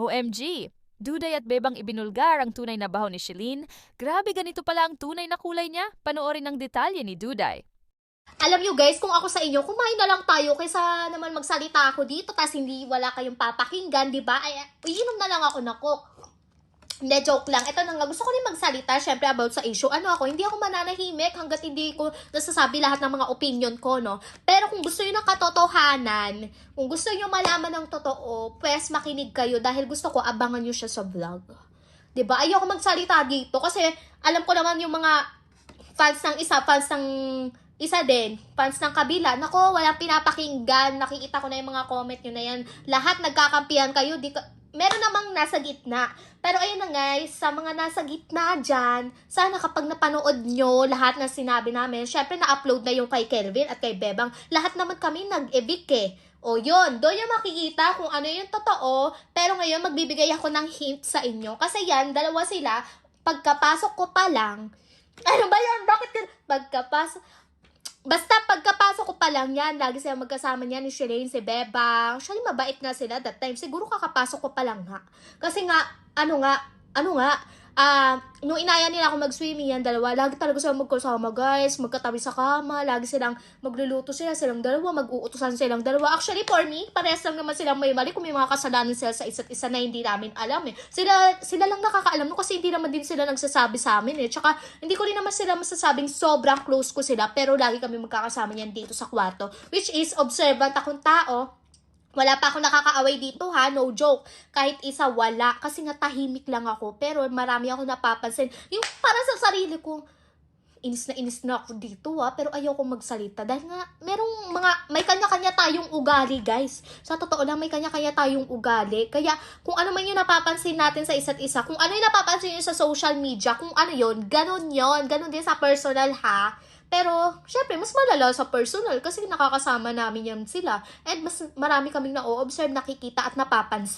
OMG! Duday at Bebang ibinulgar ang tunay na baho ni Shilin. Grabe, ganito pala ang tunay na kulay niya. Panoorin ang detalye ni Duday. Alam nyo guys, kung ako sa inyo, kumain na lang tayo kaysa naman magsalita ako dito tas hindi wala kayong papakinggan, di ba? Ay, iinom na lang ako na Coke. Hindi, joke lang. Ito na nga, gusto ko rin magsalita, syempre, about sa issue. Hindi ako mananahimik hanggat hindi ko nasasabi lahat ng mga opinion ko, no? Pero kung gusto nyo ng katotohanan, kung gusto nyo malaman ng totoo, pues makinig kayo dahil gusto ko abangan nyo siya sa vlog. Diba? Ayoko magsalita dito kasi alam ko naman yung mga fans ng isa din, fans ng kabila, nako, walang pinapakinggan, nakikita ko na yung mga comment nyo na yan, lahat nagkakampihan kayo, meron namang nasa gitna. Pero ayun na guys, sa mga nasa gitna dyan, sana kapag napanood nyo lahat na sinabi namin, syempre na-upload na yung kay Kelvin at kay Bebang, lahat naman kami nag-evict eh. O yun, doon yung makikita kung ano yung totoo, pero ngayon magbibigay ako ng hint sa inyo. Kasi yan, dalawa sila, pagkapasok ko pa lang, ano ba yun? Bakit basta pagkapasok ko pa lang yan, lagi silang magkasama niya ni Shireen, si Bebang. Actually, mabait nga sila that time. Siguro kakapasok ko pa lang nga. Kasi nga, nung inaya nila ako mag-swimming yan, dalawa, lagi talaga silang magkasama guys, magkatabi sa kama, lagi silang magluluto silang dalawa, mag-uutusan silang dalawa. Actually, for me, parehas lang naman silang may mali kung may mga kasalanan sila sa isa't isa na hindi namin alam eh. Sila lang nakakaalam no, kasi hindi naman din sila nagsasabi sa amin eh. Tsaka, hindi ko rin naman sila masasabing sobrang close ko sila, pero lagi kami magkakasama niyan dito sa kwarto, which is observant akong tao. Wala pa ako nakakaaway dito ha, no joke. Kahit isa wala, kasi nga tahimik lang ako. Pero marami ako napapansin. Yung para sa sarili ko, inis na ako dito ha, pero ayoko magsalita. Dahil nga, may kanya-kanya tayong ugali guys. Sa totoo lang, may kanya-kanya tayong ugali. Kaya kung ano man yung napapansin natin sa isa't isa, kung ano yung napapansin nyo sa social media, kung ano yun, ganun din sa personal ha. Pero, syempre, mas malala sa personal kasi nakakasama namin yan sila. And mas marami kaming na-observe, nakikita at napapansin.